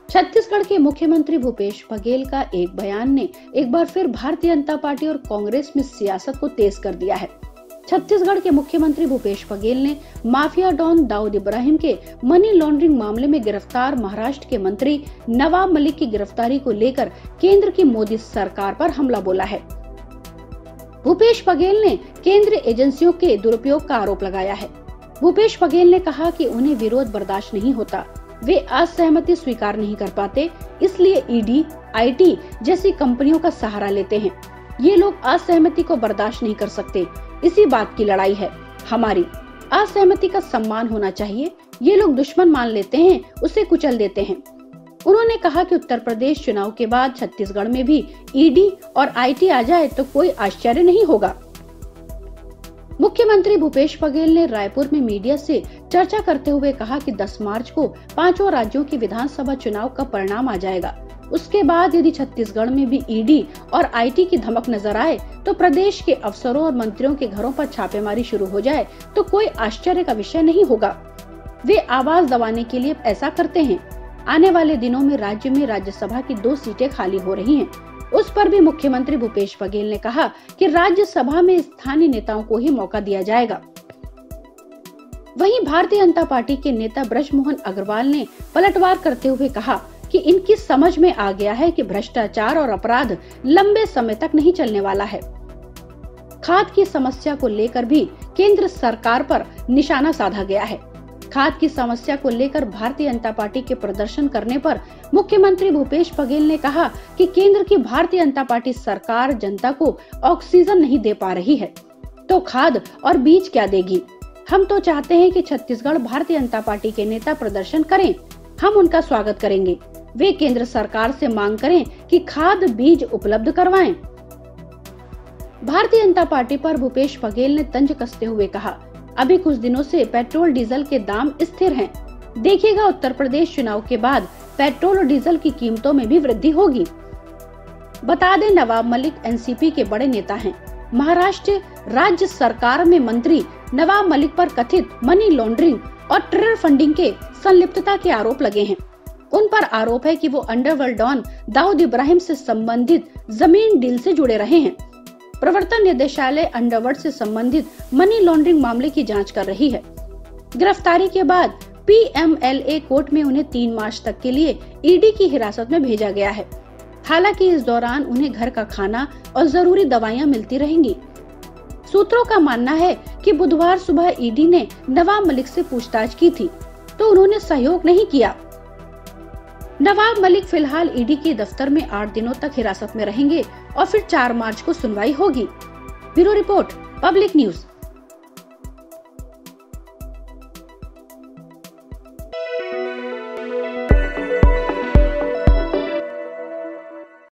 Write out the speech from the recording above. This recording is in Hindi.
छत्तीसगढ़ के मुख्यमंत्री भूपेश बघेल का एक बयान ने एक बार फिर भारतीय जनता पार्टी और कांग्रेस में सियासत को तेज कर दिया है। छत्तीसगढ़ के मुख्यमंत्री भूपेश बघेल ने माफिया डॉन दाऊद इब्राहिम के मनी लॉन्ड्रिंग मामले में गिरफ्तार महाराष्ट्र के मंत्री नवाब मलिक की गिरफ्तारी को लेकर केंद्र की मोदी सरकार पर हमला बोला है। भूपेश बघेल ने केंद्रीय एजेंसियों के दुरुपयोग का आरोप लगाया है। भूपेश बघेल ने कहा कि उन्हें विरोध बर्दाश्त नहीं होता, वे असहमति स्वीकार नहीं कर पाते, इसलिए ईडी, आईटी जैसी कंपनियों का सहारा लेते हैं। ये लोग असहमति को बर्दाश्त नहीं कर सकते, इसी बात की लड़ाई है हमारी। असहमति का सम्मान होना चाहिए। ये लोग दुश्मन मान लेते हैं, उसे कुचल देते हैं। उन्होंने कहा कि उत्तर प्रदेश चुनाव के बाद छत्तीसगढ़ में भी ईडी और आईटी आ जाए तो कोई आश्चर्य नहीं होगा। मुख्यमंत्री भूपेश बघेल ने रायपुर में मीडिया से चर्चा करते हुए कहा कि 10 मार्च को 5 राज्यों के विधानसभा चुनाव का परिणाम आ जाएगा। उसके बाद यदि छत्तीसगढ़ में भी ईडी और आईटी की धमक नजर आए तो प्रदेश के अफसरों और मंत्रियों के घरों पर छापेमारी शुरू हो जाए तो कोई आश्चर्य का विषय नहीं होगा। वे आवाज दबाने के लिए ऐसा करते हैं। आने वाले दिनों में राज्य में राज्यसभा की 2 सीटें खाली हो रही हैं। उस पर भी मुख्यमंत्री भूपेश बघेल ने कहा कि राज्यसभा में स्थानीय नेताओं को ही मौका दिया जाएगा। वहीं भारतीय जनता पार्टी के नेता ब्रजमोहन अग्रवाल ने पलटवार करते हुए कहा कि इनकी समझ में आ गया है कि भ्रष्टाचार और अपराध लंबे समय तक नहीं चलने वाला है। खाद की समस्या को लेकर भी केंद्र सरकार पर निशाना साधा गया है। खाद की समस्या को लेकर भारतीय जनता पार्टी के प्रदर्शन करने पर मुख्यमंत्री भूपेश बघेल ने कहा कि केंद्र की भारतीय जनता पार्टी सरकार जनता को ऑक्सीजन नहीं दे पा रही है तो खाद और बीज क्या देगी। हम तो चाहते हैं कि छत्तीसगढ़ भारतीय जनता पार्टी के नेता प्रदर्शन करें, हम उनका स्वागत करेंगे। वे केंद्र सरकार से मांग करें कि खाद बीज उपलब्ध करवाएं। भारतीय जनता पार्टी पर भूपेश बघेल ने तंज कसते हुए कहा, अभी कुछ दिनों से पेट्रोल डीजल के दाम स्थिर हैं। देखिएगा उत्तर प्रदेश चुनाव के बाद पेट्रोल और डीजल की कीमतों में भी वृद्धि होगी। बता दें, नवाब मलिक एनसीपी के बड़े नेता हैं। महाराष्ट्र राज्य सरकार में मंत्री नवाब मलिक पर कथित मनी लॉन्ड्रिंग और टेरर फंडिंग के संलिप्तता के आरोप लगे हैं। उन पर आरोप है कि वो अंडरवर्ल्ड डॉन दाऊद इब्राहिम से संबंधित जमीन डील से जुड़े रहे हैं। प्रवर्तन निदेशालय अंडरवर्ल्ड से संबंधित मनी लॉन्ड्रिंग मामले की जांच कर रही है। गिरफ्तारी के बाद पीएमएलए कोर्ट में उन्हें 3 मार्च तक के लिए ईडी की हिरासत में भेजा गया है। हालांकि इस दौरान उन्हें घर का खाना और जरूरी दवाइयां मिलती रहेंगी। सूत्रों का मानना है कि बुधवार सुबह ईडी ने नवाब मलिक से पूछताछ की थी तो उन्होंने सहयोग नहीं किया। नवाब मलिक फिलहाल ईडी के दफ्तर में 8 दिनों तक हिरासत में रहेंगे और फिर 4 मार्च को सुनवाई होगी। Bureau report, public news.